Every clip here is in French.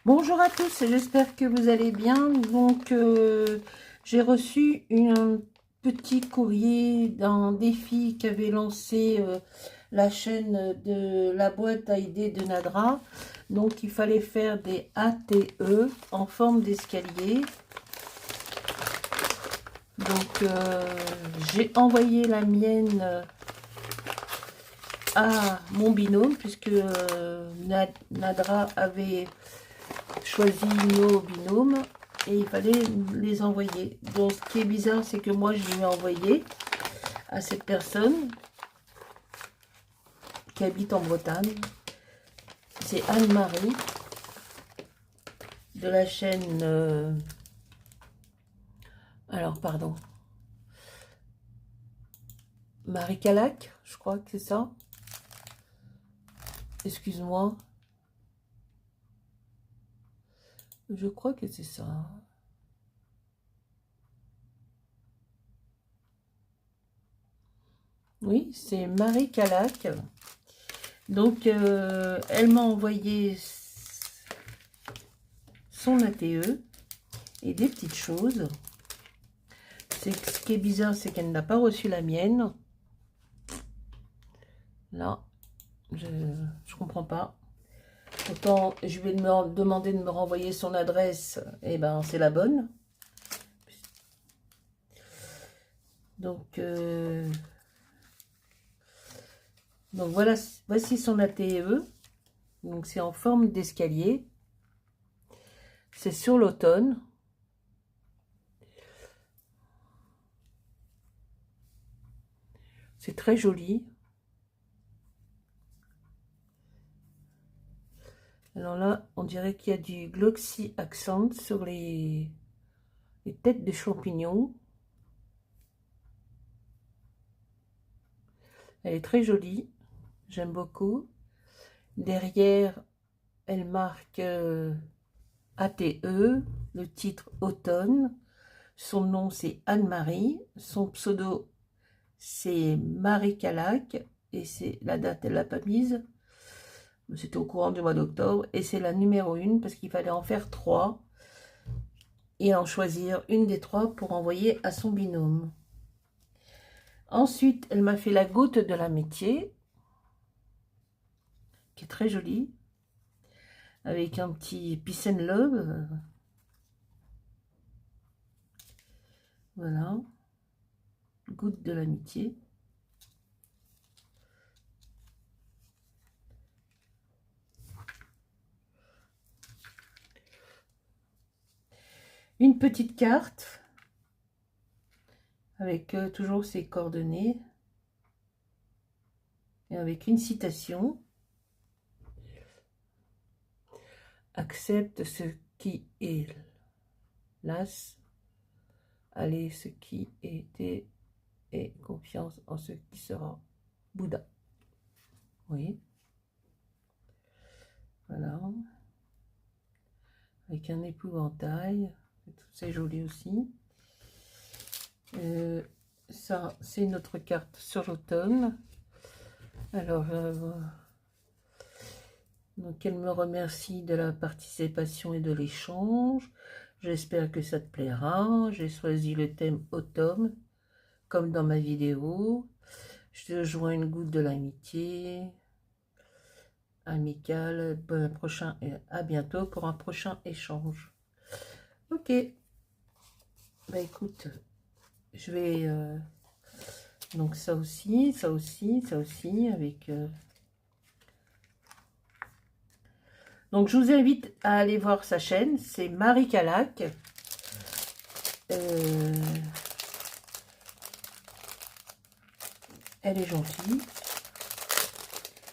Bonjour à tous, j'espère que vous allez bien. Donc, j'ai reçu un petit courrier d'un défi qu'avait lancé la chaîne de la boîte à idées de Nadra. Donc, il fallait faire des ATE en forme d'escalier. Donc, j'ai envoyé la mienne à mon binôme, puisque Nadra avait choisi nos binômes et il fallait les envoyer. Donc ce qui est bizarre, c'est que moi je lui ai envoyé à cette personne qui habite en Bretagne. C'est Anne-Marie de la chaîne alors pardon, Marie Calac, je crois que c'est ça. Excuse-moi, je crois que c'est ça. Oui, c'est Marie Calac. Donc, elle m'a envoyé son ATE et des petites choses. Ce qui est bizarre, c'est qu'elle n'a pas reçu la mienne. Là, je comprends pas. Autant je vais me demander de me renvoyer son adresse, et ben c'est la bonne. Donc, voilà, voici son ATE. Donc c'est en forme d'escalier. C'est sur l'automne. C'est très joli. Alors là, on dirait qu'il y a du Glossy Accent sur les têtes de champignons. Elle est très jolie. J'aime beaucoup. Derrière, elle marque ATE, le titre Automne. Son nom, c'est Anne-Marie. Son pseudo, c'est Marie Calac. Et c'est la date, elle l'a pas mise. C'était au courant du mois d'octobre. Et c'est la numéro 1 parce qu'il fallait en faire 3. Et en choisir une des 3 pour envoyer à son binôme. Ensuite, elle m'a fait la goutte de l'amitié, qui est très jolie, avec un petit peace and love. Voilà, goutte de l'amitié. Une petite carte avec toujours ses coordonnées et avec une citation. Accepte ce qui est las, allez ce qui était et confiance en ce qui sera. Bouddha. Oui. Voilà. Avec un épouvantail. C'est joli aussi. Ça, c'est notre carte sur l'automne. Alors, donc elle me remercie de la participation et de l'échange. J'espère que ça te plaira. J'ai choisi le thème automne, comme dans ma vidéo. Je te joins une goutte de l'amitié amicale. Bon, à bientôt pour un prochain échange. Ok. Bah écoute, je vais donc ça aussi, ça aussi, ça aussi avec. Donc je vous invite à aller voir sa chaîne, c'est Marie Calac. Elle est gentille.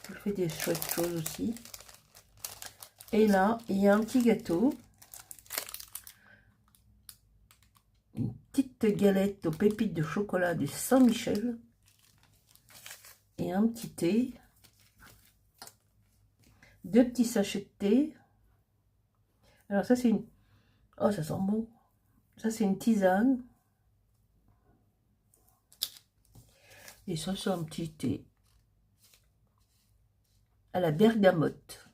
Elle fait des chouettes choses aussi. Et là, il y a un petit gâteau. Une petite galette aux pépites de chocolat du Saint-Michel. Et un petit thé. 2 petits sachets de thé. Alors ça c'est une... Oh, ça sent bon. Ça c'est une tisane. Et ça c'est un petit thé à la bergamote.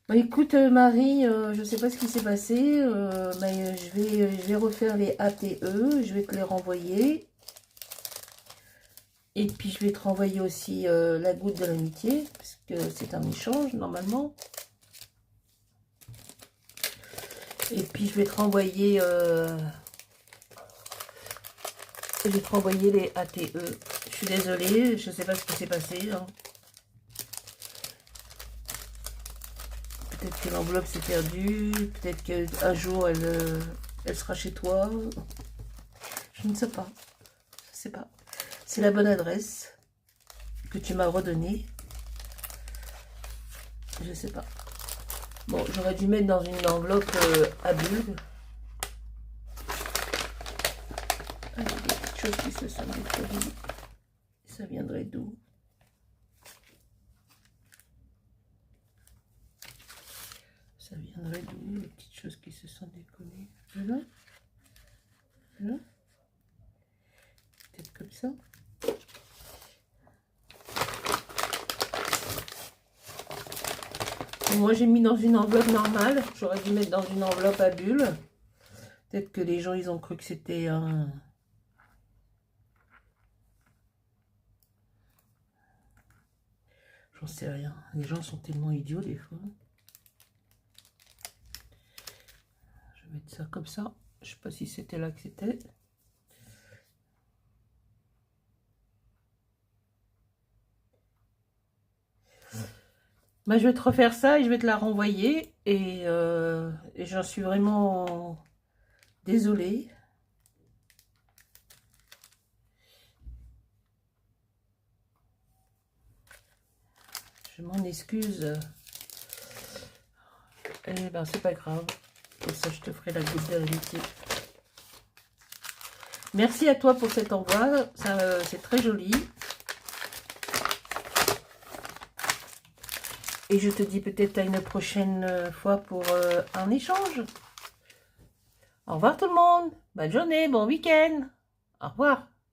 Bon, écoute, Marie, je sais pas ce qui s'est passé, mais je vais refaire les ATE, je vais te les renvoyer. Et puis, je vais te renvoyer aussi la goutte de l'amitié, parce que c'est un échange, normalement. Et puis, je vais te renvoyer les ATE. Je suis désolée, je sais pas ce qui s'est passé, hein. Peut-être que l'enveloppe s'est perdue, peut-être qu'un jour elle sera chez toi. Je ne sais pas. Je sais pas. C'est la bonne adresse que tu m'as redonnée. Je sais pas. Bon, j'aurais dû mettre dans une enveloppe à bulles. Ah, il y a des petites choses qui se sont décollées. Ça viendrait d'où? Ça viendrait d'où, les petites choses qui se sont décollées? Là. Là. Peut-être comme ça. Moi, j'ai mis dans une enveloppe normale. J'aurais dû mettre dans une enveloppe à bulles. Peut-être que les gens, ils ont cru que c'était un... J'en sais rien. Les gens sont tellement idiots des fois. Je vais mettre ça comme ça. Je sais pas si c'était là que c'était. Bah, je vais te refaire ça et je vais te la renvoyer. Et j'en suis vraiment désolée. Je m'en excuse. Eh ben, c'est pas grave. Comme ça, je te ferai la goutte de l'amitié. Merci à toi pour cet envoi. C'est très joli. Et je te dis peut-être à une prochaine fois pour un échange. Au revoir tout le monde. Bonne journée, bon week-end. Au revoir.